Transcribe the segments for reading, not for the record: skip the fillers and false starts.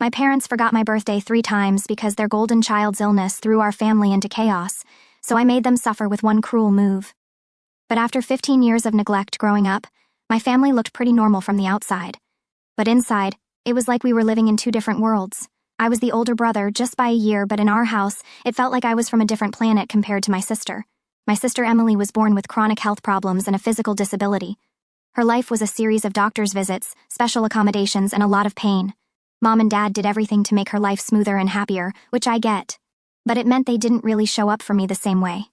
My parents forgot my birthday 3 times because their golden child's illness threw our family into chaos, so I made them suffer with one cruel move. But after 15 years of neglect growing up, my family looked pretty normal from the outside. But inside, it was like we were living in 2 different worlds. I was the older brother just by a year, but in our house, it felt like I was from a different planet compared to my sister. My sister Emily was born with chronic health problems and a physical disability. Her life was a series of doctor's visits, special accommodations, and a lot of pain. Mom and Dad did everything to make her life smoother and happier, which I get. But it meant they didn't really show up for me the same way.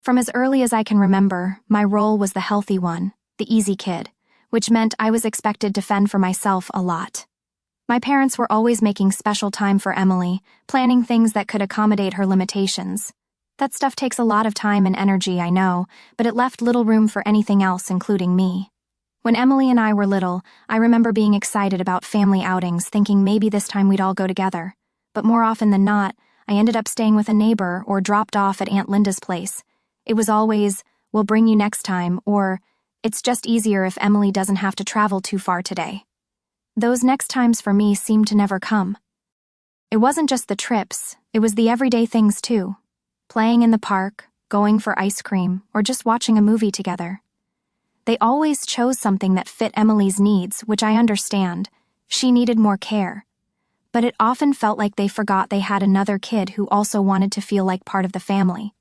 From as early as I can remember, my role was the healthy one, the easy kid, which meant I was expected to fend for myself a lot. My parents were always making special time for Emily, planning things that could accommodate her limitations. That stuff takes a lot of time and energy, I know, but it left little room for anything else, including me. When Emily and I were little, I remember being excited about family outings, thinking maybe this time we'd all go together. But more often than not, I ended up staying with a neighbor or dropped off at Aunt Linda's place. It was always, "We'll bring you next time," or "It's just easier if Emily doesn't have to travel too far today." Those next times for me seemed to never come. It wasn't just the trips, it was the everyday things too. Playing in the park, going for ice cream, or just watching a movie together. They always chose something that fit Emily's needs, which I understand. She needed more care. But it often felt like they forgot they had another kid who also wanted to feel like part of the family.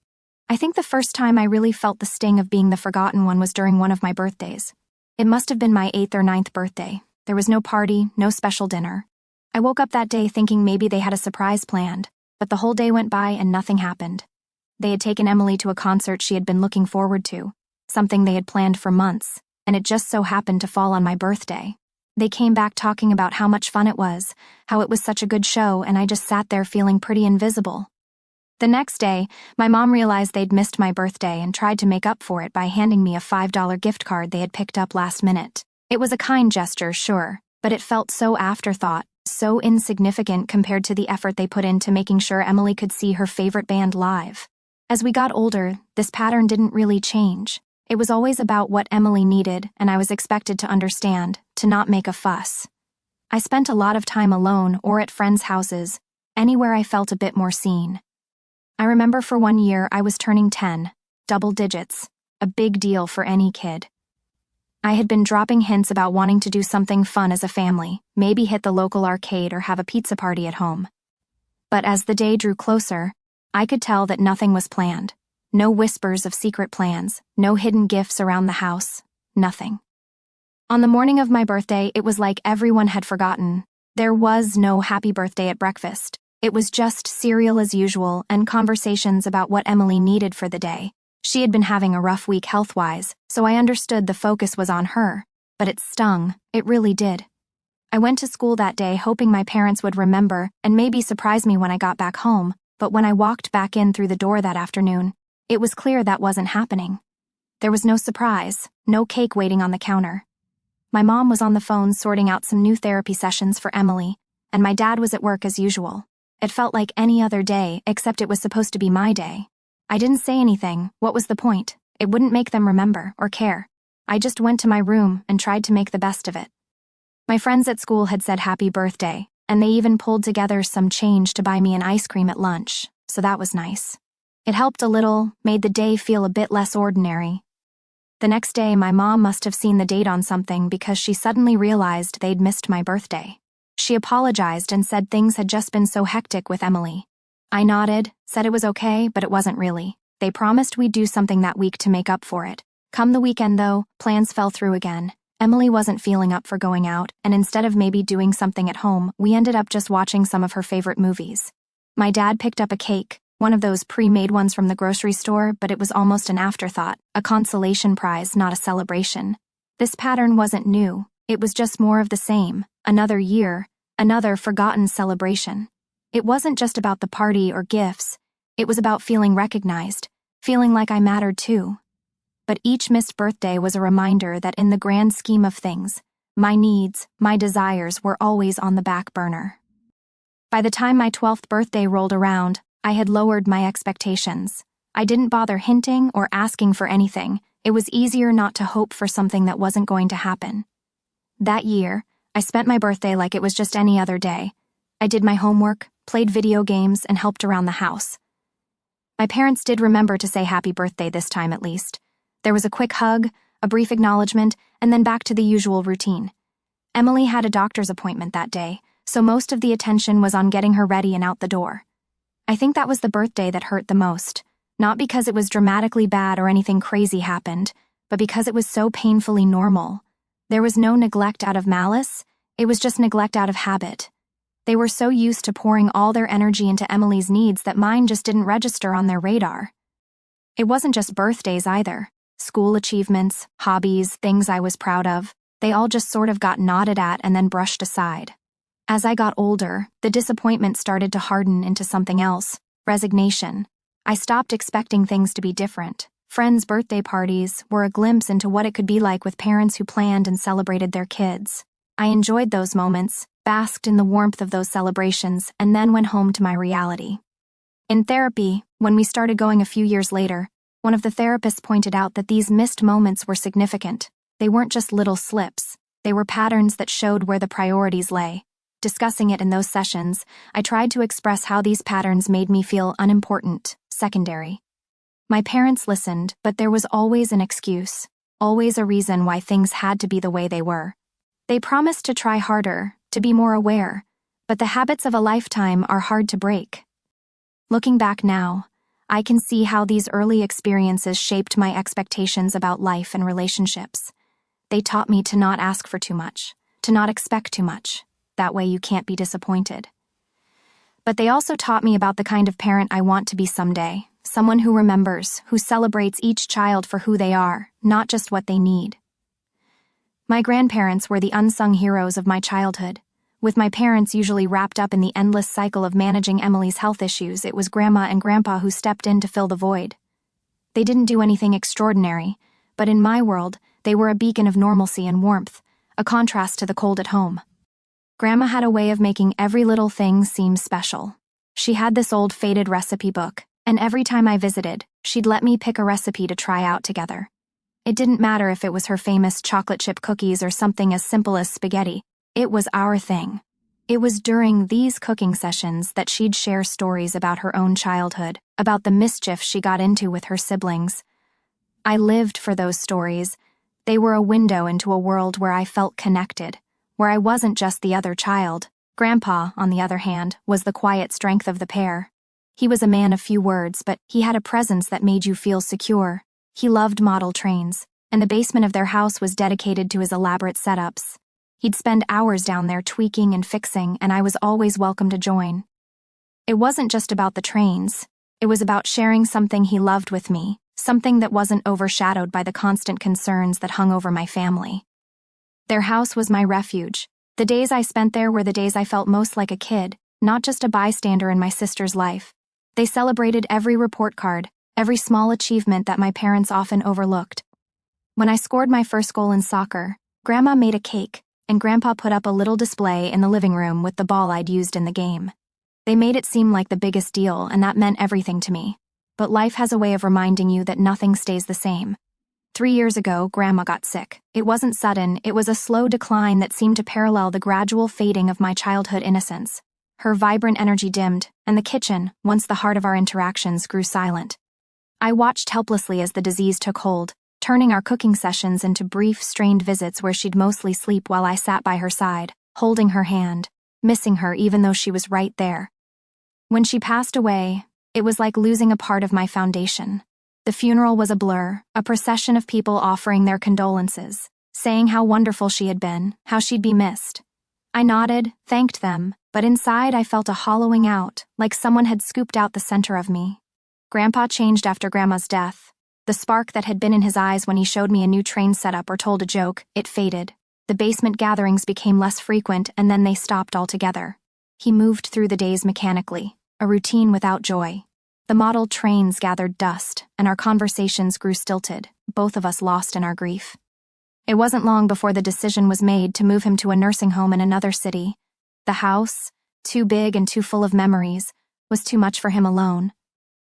I think the first time I really felt the sting of being the forgotten one was during one of my birthdays. It must have been my 8th or 9th birthday. There was no party, no special dinner. I woke up that day thinking maybe they had a surprise planned, but the whole day went by and nothing happened. They had taken Emily to a concert she had been looking forward to, something they had planned for months, and it just so happened to fall on my birthday. They came back talking about how much fun it was, how it was such a good show, and I just sat there feeling pretty invisible. The next day, my mom realized they'd missed my birthday and tried to make up for it by handing me a $5 gift card they had picked up last minute. It was a kind gesture, sure, but it felt so afterthought, so insignificant compared to the effort they put into making sure Emily could see her favorite band live. As we got older, this pattern didn't really change. It was always about what Emily needed, and I was expected to understand, to not make a fuss. I spent a lot of time alone or at friends' houses, anywhere I felt a bit more seen. I remember for 1 year I was turning 10, double digits, a big deal for any kid. I had been dropping hints about wanting to do something fun as a family, maybe hit the local arcade or have a pizza party at home. But as the day drew closer, I could tell that nothing was planned. No whispers of secret plans, no hidden gifts around the house, nothing. On the morning of my birthday, it was like everyone had forgotten. There was no happy birthday at breakfast. It was just cereal as usual and conversations about what Emily needed for the day. She had been having a rough week health-wise, so I understood the focus was on her, but it stung, it really did. I went to school that day hoping my parents would remember and maybe surprise me when I got back home, but when I walked back in through the door that afternoon, it was clear that wasn't happening. There was no surprise, no cake waiting on the counter. My mom was on the phone sorting out some new therapy sessions for Emily, and my dad was at work as usual. It felt like any other day, except it was supposed to be my day. I didn't say anything. What was the point? It wouldn't make them remember or care. I just went to my room and tried to make the best of it. My friends at school had said happy birthday, and they even pulled together some change to buy me an ice cream at lunch, so that was nice. It helped a little, made the day feel a bit less ordinary. The next day, my mom must have seen the date on something because she suddenly realized they'd missed my birthday. She apologized and said things had just been so hectic with Emily. I nodded, said it was okay, but it wasn't really. They promised we'd do something that week to make up for it. Come the weekend, though, plans fell through again. Emily wasn't feeling up for going out, and instead of maybe doing something at home, we ended up just watching some of her favorite movies. My dad picked up a cake, one of those pre-made ones from the grocery store, but it was almost an afterthought, a consolation prize, not a celebration. This pattern wasn't new, it was just more of the same, another year, another forgotten celebration. It wasn't just about the party or gifts, it was about feeling recognized, feeling like I mattered too. But each missed birthday was a reminder that in the grand scheme of things, my needs, my desires were always on the back burner. By the time my 12th birthday rolled around, I had lowered my expectations. I didn't bother hinting or asking for anything. It was easier not to hope for something that wasn't going to happen. That year, I spent my birthday like it was just any other day. I did my homework, played video games, and helped around the house. My parents did remember to say happy birthday this time at least. There was a quick hug, a brief acknowledgement, and then back to the usual routine. Emily had a doctor's appointment that day, so most of the attention was on getting her ready and out the door. I think that was the birthday that hurt the most, not because it was dramatically bad or anything crazy happened, but because it was so painfully normal. There was no neglect out of malice, it was just neglect out of habit. They were so used to pouring all their energy into Emily's needs that mine just didn't register on their radar. It wasn't just birthdays either. School achievements, hobbies, things I was proud of, they all just sort of got nodded at and then brushed aside. As I got older, the disappointment started to harden into something else, resignation. I stopped expecting things to be different. Friends' birthday parties were a glimpse into what it could be like with parents who planned and celebrated their kids. I enjoyed those moments, basked in the warmth of those celebrations, and then went home to my reality. In therapy, when we started going a few years later, one of the therapists pointed out that these missed moments were significant. They weren't just little slips. They were patterns that showed where the priorities lay. Discussing it in those sessions, I tried to express how these patterns made me feel unimportant, secondary. My parents listened, but there was always an excuse, always a reason why things had to be the way they were. They promised to try harder, to be more aware, but the habits of a lifetime are hard to break. Looking back now, I can see how these early experiences shaped my expectations about life and relationships. They taught me to not ask for too much, to not expect too much. That way you can't be disappointed. But they also taught me about the kind of parent I want to be someday, someone who remembers, who celebrates each child for who they are, not just what they need. My grandparents were the unsung heroes of my childhood. With my parents usually wrapped up in the endless cycle of managing Emily's health issues, it was Grandma and Grandpa who stepped in to fill the void. They didn't do anything extraordinary, but in my world, they were a beacon of normalcy and warmth, a contrast to the cold at home. Grandma had a way of making every little thing seem special. She had this old faded recipe book, and every time I visited, she'd let me pick a recipe to try out together. It didn't matter if it was her famous chocolate chip cookies or something as simple as spaghetti. It was our thing. It was during these cooking sessions that she'd share stories about her own childhood, about the mischief she got into with her siblings. I lived for those stories. They were a window into a world where I felt connected, where I wasn't just the other child. Grandpa, on the other hand, was the quiet strength of the pair. He was a man of few words, but he had a presence that made you feel secure. He loved model trains, and the basement of their house was dedicated to his elaborate setups. He'd spend hours down there tweaking and fixing, and I was always welcome to join. It wasn't just about the trains. It was about sharing something he loved with me, something that wasn't overshadowed by the constant concerns that hung over my family. Their house was my refuge. The days I spent there were the days I felt most like a kid, not just a bystander in my sister's life. They celebrated every report card, every small achievement that my parents often overlooked. When I scored my first goal in soccer, Grandma made a cake, and Grandpa put up a little display in the living room with the ball I'd used in the game. They made it seem like the biggest deal, and that meant everything to me. But life has a way of reminding you that nothing stays the same. 3 years ago, Grandma got sick. It wasn't sudden, it was a slow decline that seemed to parallel the gradual fading of my childhood innocence. Her vibrant energy dimmed, and the kitchen, once the heart of our interactions, grew silent. I watched helplessly as the disease took hold, turning our cooking sessions into brief, strained visits where she'd mostly sleep while I sat by her side, holding her hand, missing her even though she was right there. When she passed away, it was like losing a part of my foundation. The funeral was a blur, a procession of people offering their condolences, saying how wonderful she had been, how she'd be missed. I nodded, thanked them, but inside I felt a hollowing out, like someone had scooped out the center of me. Grandpa changed after Grandma's death. The spark that had been in his eyes when he showed me a new train setup or told a joke, it faded. The basement gatherings became less frequent, and then they stopped altogether. He moved through the days mechanically, a routine without joy. The model trains gathered dust, and our conversations grew stilted, both of us lost in our grief. It wasn't long before the decision was made to move him to a nursing home in another city. The house, too big and too full of memories, was too much for him alone.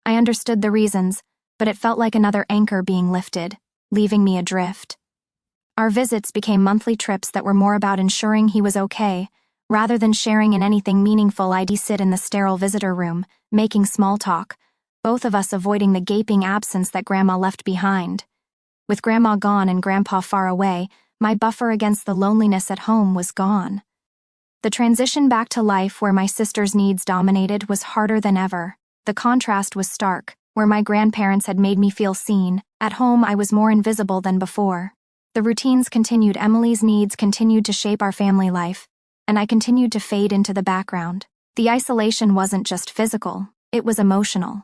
I understood the reasons, but it felt like another anchor being lifted, leaving me adrift. Our visits became monthly trips that were more about ensuring he was okay, Rather than sharing in anything meaningful, I'd sit in the sterile visitor room, making small talk, both of us avoiding the gaping absence that Grandma left behind. With Grandma gone and Grandpa far away, my buffer against the loneliness at home was gone. The transition back to life where my sister's needs dominated was harder than ever. The contrast was stark. Where my grandparents had made me feel seen, at home I was more invisible than before. The routines continued. Emily's needs continued to shape our family life, and I continued to fade into the background. The isolation wasn't just physical, it was emotional.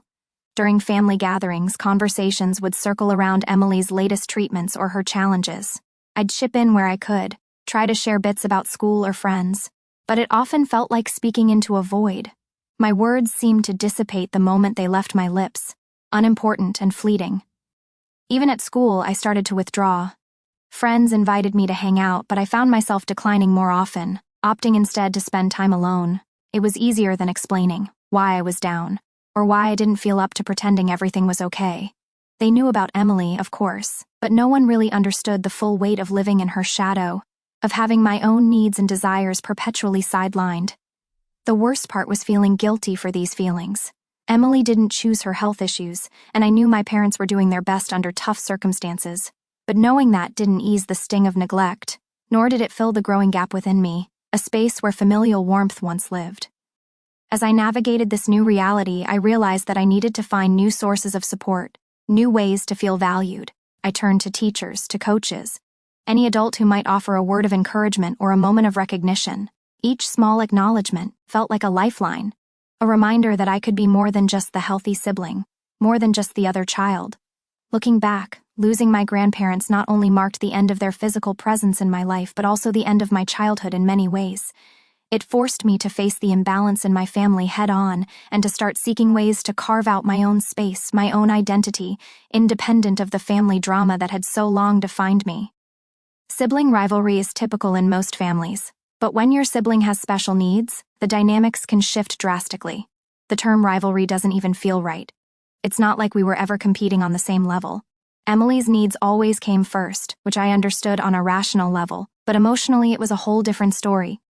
During family gatherings, conversations would circle around Emily's latest treatments or her challenges. I'd chip in where I could, try to share bits about school or friends, but it often felt like speaking into a void. My words seemed to dissipate the moment they left my lips, unimportant and fleeting. Even at school, I started to withdraw. Friends invited me to hang out, but I found myself declining more often, opting instead to spend time alone. It was easier than explaining why I was down, or why I didn't feel up to pretending everything was okay. They knew about Emily, of course, but no one really understood the full weight of living in her shadow, of having my own needs and desires perpetually sidelined. The worst part was feeling guilty for these feelings. Emily didn't choose her health issues, and I knew my parents were doing their best under tough circumstances. But knowing that didn't ease the sting of neglect, nor did it fill the growing gap within me, a space where familial warmth once lived. As I navigated this new reality, I realized that I needed to find new sources of support, new ways to feel valued. I turned to teachers, to coaches, any adult who might offer a word of encouragement or a moment of recognition. Each small acknowledgement felt like a lifeline, a reminder that I could be more than just the healthy sibling, more than just the other child. Looking back, losing my grandparents not only marked the end of their physical presence in my life but also the end of my childhood in many ways. It forced me to face the imbalance in my family head-on and to start seeking ways to carve out my own space, my own identity, independent of the family drama that had so long defined me. Sibling rivalry is typical in most families, but when your sibling has special needs, the dynamics can shift drastically. The term rivalry doesn't even feel right. It's not like we were ever competing on the same level. Emily's needs always came first, which I understood on a rational level, but emotionally it was a whole different story.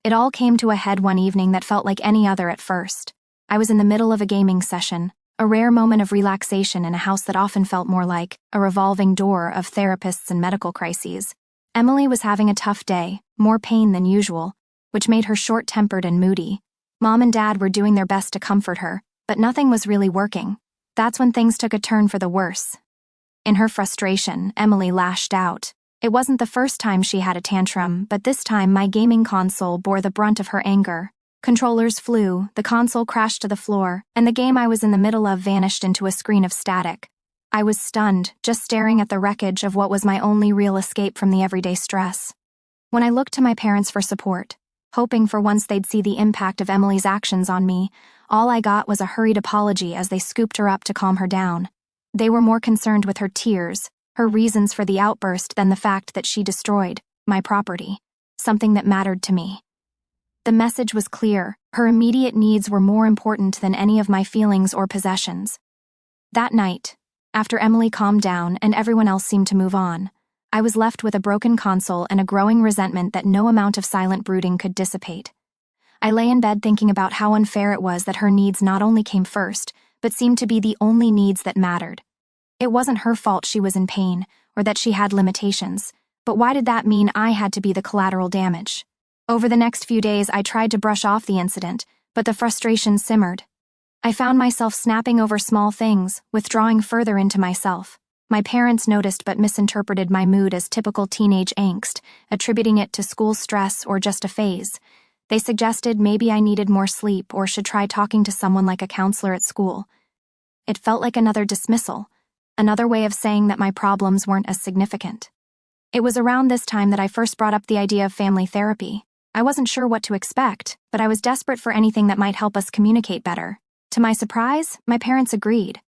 It all came to a head one evening that felt like any other at first. I was in the middle of a gaming session, a rare moment of relaxation in a house that often felt more like a revolving door of therapists and medical crises. Emily was having a tough day, more pain than usual, which made her short-tempered and moody. Mom and Dad were doing their best to comfort her, but nothing was really working. That's when things took a turn for the worse. In her frustration, Emily lashed out. It wasn't the first time she had a tantrum, but this time my gaming console bore the brunt of her anger. Controllers flew, the console crashed to the floor, and the game I was in the middle of vanished into a screen of static. I was stunned, just staring at the wreckage of what was my only real escape from the everyday stress. When I looked to my parents for support, hoping for once they'd see the impact of Emily's actions on me, all I got was a hurried apology as they scooped her up to calm her down. They were more concerned with her tears, her reasons for the outburst, than the fact that she destroyed my property, something that mattered to me. The message was clear. Her immediate needs were more important than any of my feelings or possessions. That night, after Emily calmed down and everyone else seemed to move on, I was left with a broken console and a growing resentment that no amount of silent brooding could dissipate. I lay in bed thinking about how unfair it was that her needs not only came first, but seemed to be the only needs that mattered. It wasn't her fault she was in pain, or that she had limitations, but why did that mean I had to be the collateral damage? Over the next few days, I tried to brush off the incident, but the frustration simmered. I found myself snapping over small things, withdrawing further into myself. My parents noticed but misinterpreted my mood as typical teenage angst, attributing it to school stress or just a phase. They suggested maybe I needed more sleep or should try talking to someone like a counselor at school. It felt like another dismissal, another way of saying that my problems weren't as significant. It was around this time that I first brought up the idea of family therapy. I wasn't sure what to expect, but I was desperate for anything that might help us communicate better. To my surprise, my parents agreed.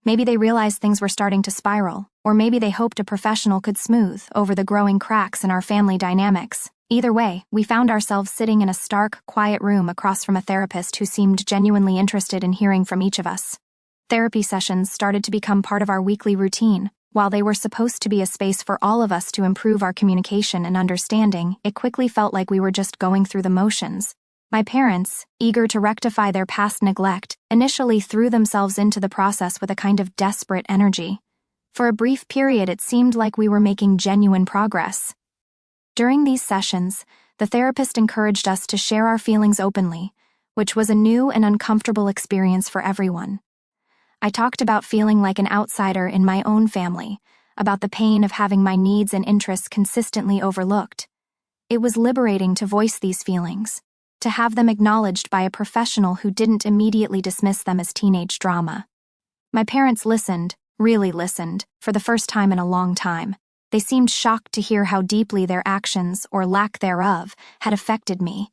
Maybe they realized things were starting to spiral, or maybe they hoped a professional could smooth over the growing cracks in our family dynamics. Either way, we found ourselves sitting in a stark, quiet room across from a therapist who seemed genuinely interested in hearing from each of us. Therapy sessions started to become part of our weekly routine, While they were supposed to be a space for all of us to improve our communication and understanding, it quickly felt like we were just going through the motions. My parents, eager to rectify their past neglect, initially threw themselves into the process with a kind of desperate energy. For a brief period, it seemed like we were making genuine progress. During these sessions, the therapist encouraged us to share our feelings openly, which was a new and uncomfortable experience for everyone. I talked about feeling like an outsider in my own family, about the pain of having my needs and interests consistently overlooked. It was liberating to voice these feelings, to have them acknowledged by a professional who didn't immediately dismiss them as teenage drama. My parents listened, really listened, for the first time in a long time. They seemed shocked to hear how deeply their actions, or lack thereof, had affected me.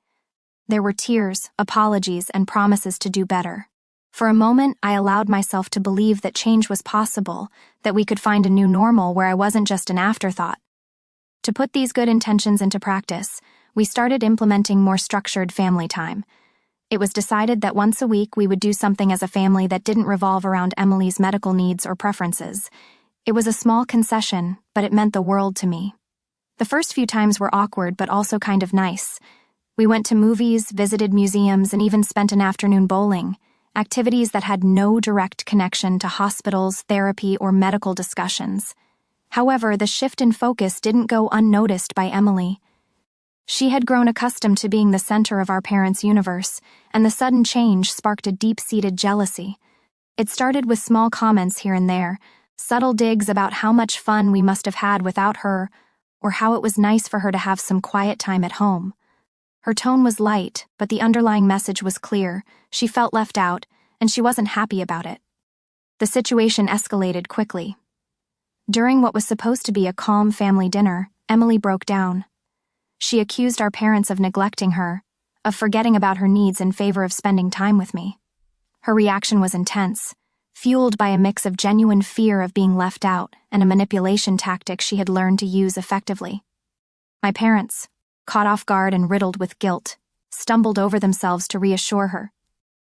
There were tears, apologies, and promises to do better. For a moment, I allowed myself to believe that change was possible, that we could find a new normal where I wasn't just an afterthought. To put these good intentions into practice, we started implementing more structured family time. It was decided that once a week we would do something as a family that didn't revolve around Emily's medical needs or preferences. It was a small concession, but it meant the world to me. The first few times were awkward but also kind of nice. We went to movies, visited museums, and even spent an afternoon bowling. Activities that had no direct connection to hospitals, therapy, or medical discussions. However, the shift in focus didn't go unnoticed by Emily. She had grown accustomed to being the center of our parents' universe, and the sudden change sparked a deep-seated jealousy. It started with small comments here and there, subtle digs about how much fun we must have had without her, or how it was nice for her to have some quiet time at home. Her tone was light, but the underlying message was clear. She felt left out, and she wasn't happy about it. The situation escalated quickly. During what was supposed to be a calm family dinner, Emily broke down. She accused our parents of neglecting her, of forgetting about her needs in favor of spending time with me. Her reaction was intense, fueled by a mix of genuine fear of being left out and a manipulation tactic she had learned to use effectively. My parents, caught off guard and riddled with guilt, stumbled over themselves to reassure her,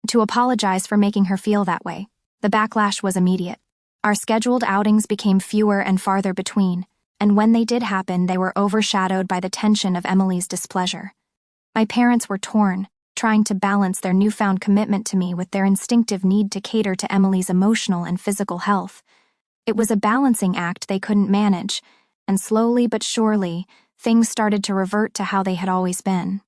to apologize for making her feel that way. The backlash was immediate. Our scheduled outings became fewer and farther between, and when they did happen, they were overshadowed by the tension of Emily's displeasure. My parents were torn, trying to balance their newfound commitment to me with their instinctive need to cater to Emily's emotional and physical health. It was a balancing act they couldn't manage, and slowly but surely, things started to revert to how they had always been.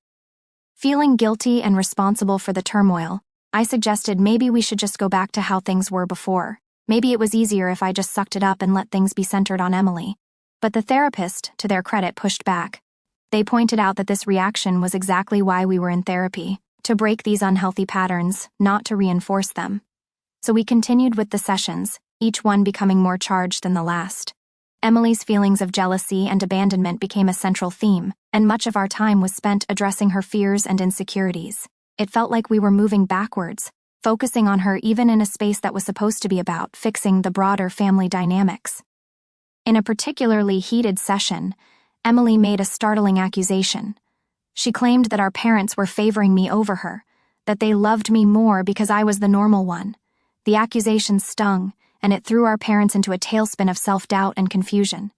Feeling guilty and responsible for the turmoil, I suggested maybe we should just go back to how things were before. Maybe it was easier if I just sucked it up and let things be centered on Emily. But the therapist, to their credit, pushed back. They pointed out that this reaction was exactly why we were in therapy, to break these unhealthy patterns, not to reinforce them. So we continued with the sessions, each one becoming more charged than the last. Emily's feelings of jealousy and abandonment became a central theme, and much of our time was spent addressing her fears and insecurities. It felt like we were moving backwards, focusing on her even in a space that was supposed to be about fixing the broader family dynamics. In a particularly heated session, Emily made a startling accusation. She claimed that our parents were favoring me over her, that they loved me more because I was the normal one. The accusation stung, and it threw our parents into a tailspin of self-doubt and confusion.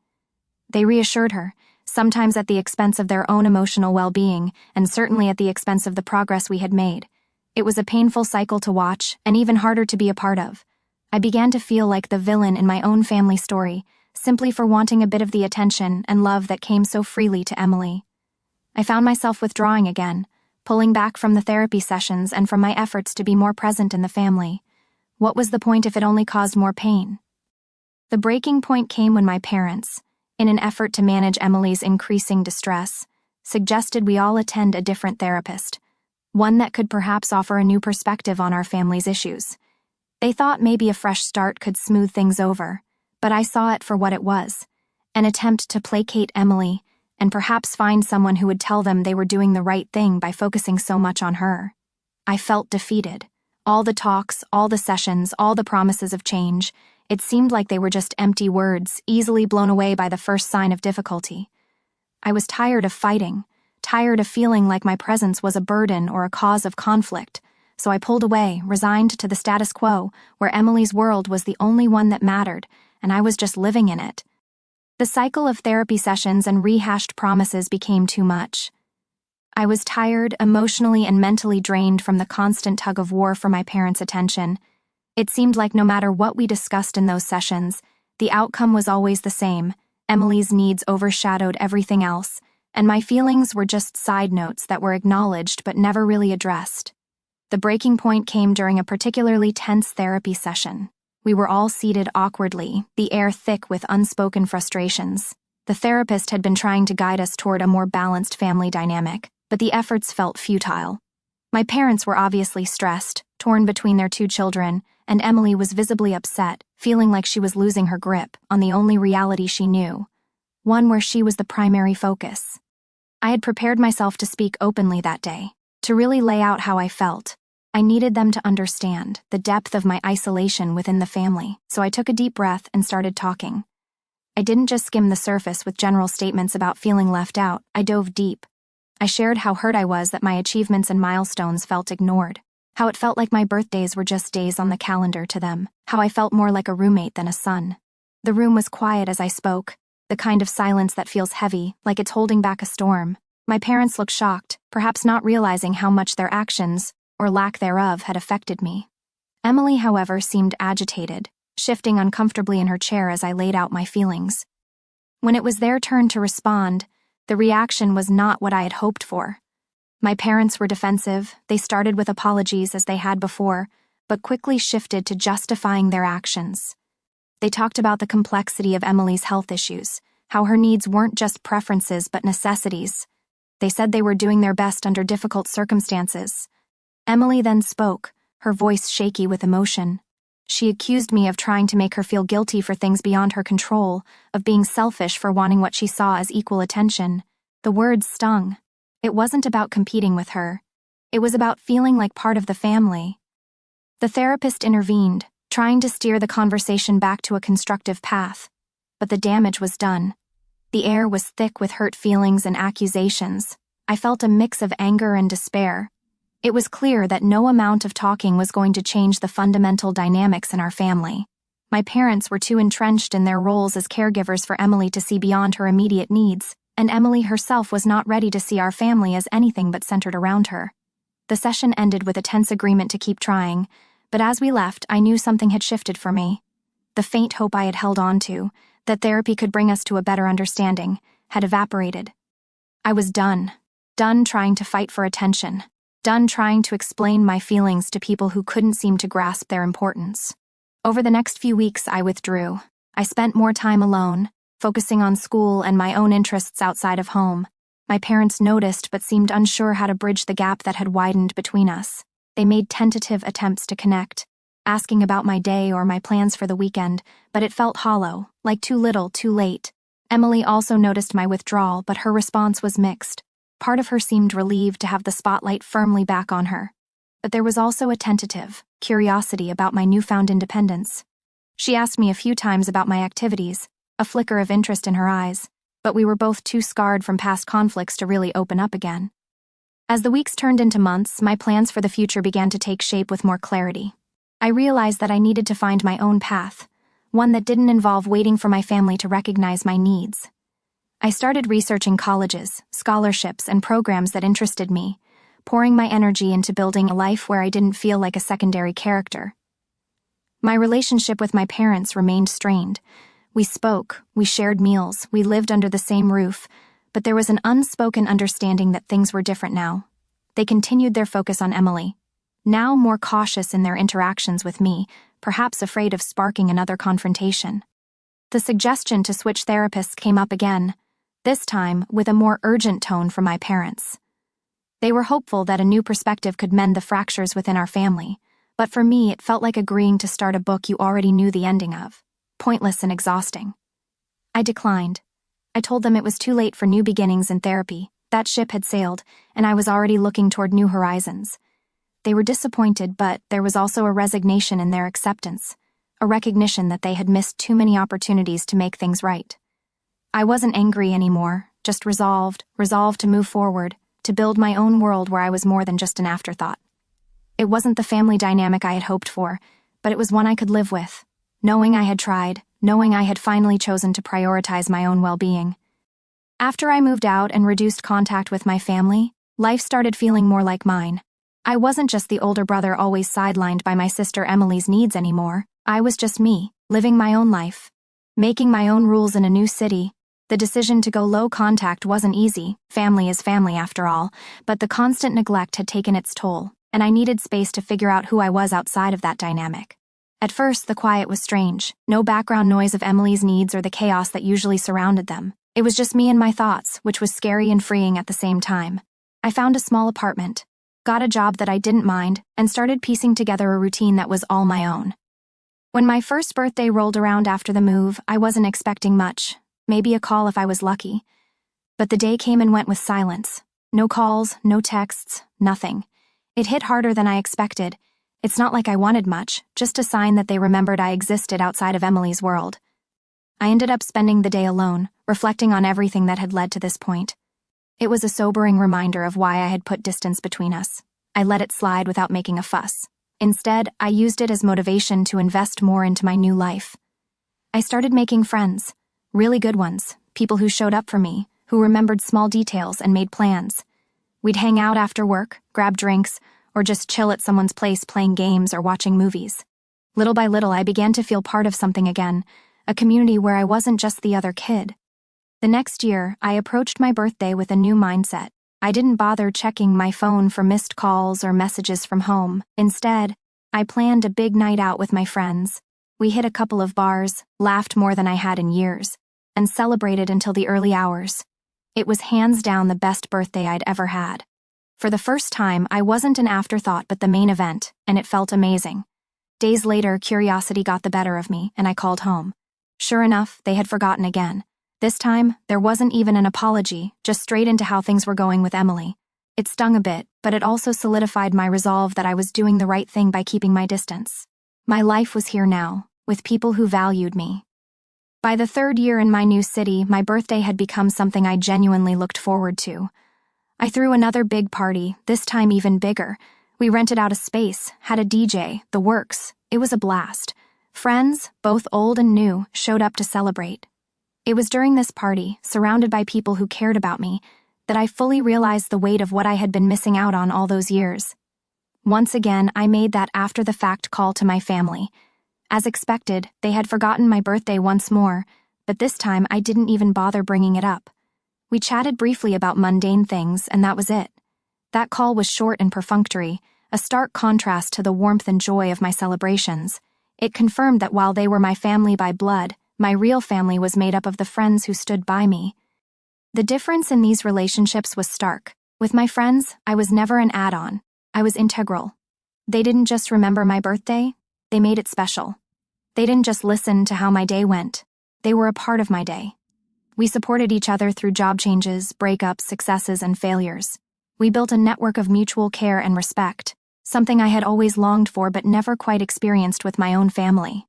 They reassured her, sometimes at the expense of their own emotional well-being, and certainly at the expense of the progress we had made. It was a painful cycle to watch, and even harder to be a part of. I began to feel like the villain in my own family story, simply for wanting a bit of the attention and love that came so freely to Emily. I found myself withdrawing again, pulling back from the therapy sessions and from my efforts to be more present in the family. What was the point if it only caused more pain? The breaking point came when my parents, in an effort to manage Emily's increasing distress, suggested we all attend a different therapist, one that could perhaps offer a new perspective on our family's issues. They thought maybe a fresh start could smooth things over, but I saw it for what it was, an attempt to placate Emily and perhaps find someone who would tell them they were doing the right thing by focusing so much on her. I felt defeated. All the talks, all the sessions, all the promises of change, it seemed like they were just empty words, easily blown away by the first sign of difficulty. I was tired of fighting, tired of feeling like my presence was a burden or a cause of conflict, so I pulled away, resigned to the status quo, where Emily's world was the only one that mattered, and I was just living in it. The cycle of therapy sessions and rehashed promises became too much. I was tired, emotionally and mentally drained from the constant tug-of-war for my parents' attention. It seemed like no matter what we discussed in those sessions, the outcome was always the same. Emily's needs overshadowed everything else, and my feelings were just side notes that were acknowledged but never really addressed. The breaking point came during a particularly tense therapy session. We were all seated awkwardly, the air thick with unspoken frustrations. The therapist had been trying to guide us toward a more balanced family dynamic, but the efforts felt futile. My parents were obviously stressed, torn between their two children, and Emily was visibly upset, feeling like she was losing her grip on the only reality she knew, one where she was the primary focus. I had prepared myself to speak openly that day, to really lay out how I felt. I needed them to understand the depth of my isolation within the family, so I took a deep breath and started talking. I didn't just skim the surface with general statements about feeling left out, I dove deep. I shared how hurt I was that my achievements and milestones felt ignored, how it felt like my birthdays were just days on the calendar to them, how I felt more like a roommate than a son. The room was quiet as I spoke, the kind of silence that feels heavy, like it's holding back a storm. My parents looked shocked, perhaps not realizing how much their actions, or lack thereof, had affected me. Emily, however, seemed agitated, shifting uncomfortably in her chair as I laid out my feelings. When it was their turn to respond, the reaction was not what I had hoped for. My parents were defensive. They started with apologies as they had before, but quickly shifted to justifying their actions. They talked about the complexity of Emily's health issues, how her needs weren't just preferences but necessities. They said they were doing their best under difficult circumstances. Emily then spoke, her voice shaky with emotion. She accused me of trying to make her feel guilty for things beyond her control, of being selfish for wanting what she saw as equal attention. The words stung. It wasn't about competing with her. It was about feeling like part of the family. The therapist intervened, trying to steer the conversation back to a constructive path. But the damage was done. The air was thick with hurt feelings and accusations. I felt a mix of anger and despair. It was clear that no amount of talking was going to change the fundamental dynamics in our family. My parents were too entrenched in their roles as caregivers for Emily to see beyond her immediate needs, and Emily herself was not ready to see our family as anything but centered around her. The session ended with a tense agreement to keep trying, but as we left, I knew something had shifted for me. The faint hope I had held on to, that therapy could bring us to a better understanding, had evaporated. I was done trying to fight for attention. Done trying to explain my feelings to people who couldn't seem to grasp their importance. Over the next few weeks, I withdrew. I spent more time alone, focusing on school and my own interests outside of home. My parents noticed but seemed unsure how to bridge the gap that had widened between us. They made tentative attempts to connect, asking about my day or my plans for the weekend, but it felt hollow, like too little, too late. Emily also noticed my withdrawal, but her response was mixed. Part of her seemed relieved to have the spotlight firmly back on her. But there was also a tentative curiosity about my newfound independence. She asked me a few times about my activities, a flicker of interest in her eyes, but we were both too scarred from past conflicts to really open up again. As the weeks turned into months, my plans for the future began to take shape with more clarity. I realized that I needed to find my own path, one that didn't involve waiting for my family to recognize my needs. I started researching colleges, scholarships, and programs that interested me, pouring my energy into building a life where I didn't feel like a secondary character. My relationship with my parents remained strained. We spoke, we shared meals, we lived under the same roof, but there was an unspoken understanding that things were different now. They continued their focus on Emily, now more cautious in their interactions with me, perhaps afraid of sparking another confrontation. The suggestion to switch therapists came up again, this time with a more urgent tone from my parents. They were hopeful that a new perspective could mend the fractures within our family, but for me it felt like agreeing to start a book you already knew the ending of, pointless and exhausting. I declined. I told them it was too late for new beginnings in therapy, that ship had sailed, and I was already looking toward new horizons. They were disappointed, but there was also a resignation in their acceptance, a recognition that they had missed too many opportunities to make things right. I wasn't angry anymore, just resolved to move forward, to build my own world where I was more than just an afterthought. It wasn't the family dynamic I had hoped for, but it was one I could live with, knowing I had tried, knowing I had finally chosen to prioritize my own well-being. After I moved out and reduced contact with my family, life started feeling more like mine. I wasn't just the older brother always sidelined by my sister Emily's needs anymore. I was just me, living my own life, making my own rules in a new city. The decision to go low contact wasn't easy, family is family after all, but the constant neglect had taken its toll, and I needed space to figure out who I was outside of that dynamic. At first, the quiet was strange, no background noise of Emily's needs or the chaos that usually surrounded them. It was just me and my thoughts, which was scary and freeing at the same time. I found a small apartment, got a job that I didn't mind, and started piecing together a routine that was all my own. When my first birthday rolled around after the move, I wasn't expecting much. Maybe a call if I was lucky. But the day came and went with silence. No calls, no texts, nothing. It hit harder than I expected. It's not like I wanted much, just a sign that they remembered I existed outside of Emily's world. I ended up spending the day alone, reflecting on everything that had led to this point. It was a sobering reminder of why I had put distance between us. I let it slide without making a fuss. Instead, I used it as motivation to invest more into my new life. I started making friends. Really good ones, people who showed up for me, who remembered small details and made plans. We'd hang out after work, grab drinks, or just chill at someone's place playing games or watching movies. Little by little, I began to feel part of something again, a community where I wasn't just the other kid. The next year, I approached my birthday with a new mindset. I didn't bother checking my phone for missed calls or messages from home. Instead, I planned a big night out with my friends. We hit a couple of bars, laughed more than I had in years, and celebrated until the early hours. It was hands down the best birthday I'd ever had. For the first time, I wasn't an afterthought but the main event, and it felt amazing. Days later, curiosity got the better of me, and I called home. Sure enough, they had forgotten again. This time, there wasn't even an apology, just straight into how things were going with Emily. It stung a bit, but it also solidified my resolve that I was doing the right thing by keeping my distance. My life was here now, with people who valued me. By the third year in my new city, my birthday had become something I genuinely looked forward to. I threw another big party, this time even bigger. We rented out a space, had a DJ, the works. It was a blast. Friends, both old and new, showed up to celebrate. It was during this party, surrounded by people who cared about me, that I fully realized the weight of what I had been missing out on all those years. Once again, I made that after-the-fact call to my family. As expected, they had forgotten my birthday once more, but this time I didn't even bother bringing it up. We chatted briefly about mundane things, and that was it. That call was short and perfunctory, a stark contrast to the warmth and joy of my celebrations. It confirmed that while they were my family by blood, my real family was made up of the friends who stood by me. The difference in these relationships was stark. With my friends, I was never an add-on. I was integral. They didn't just remember my birthday, they made it special. They didn't just listen to how my day went. They were a part of my day. We supported each other through job changes, breakups, successes, and failures. We built a network of mutual care and respect, something I had always longed for but never quite experienced with my own family.